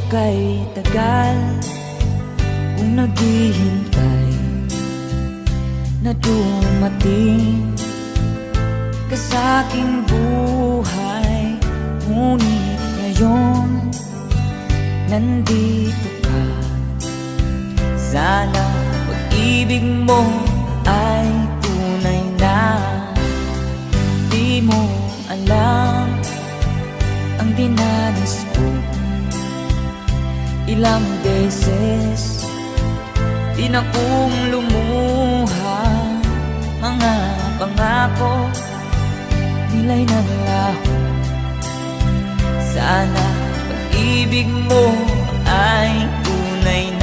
kay tagal kung naghihintay na dumating ka sa aking buhay. Ngunit ngayon nandito ka. Sana pag-ibig mo ay tunay na. Di mo alam ang dinanas ko. Ilang beses di na kong lumuha. Mga pangako nila'y naglaho. Sana pag-ibig mo ay tunay na.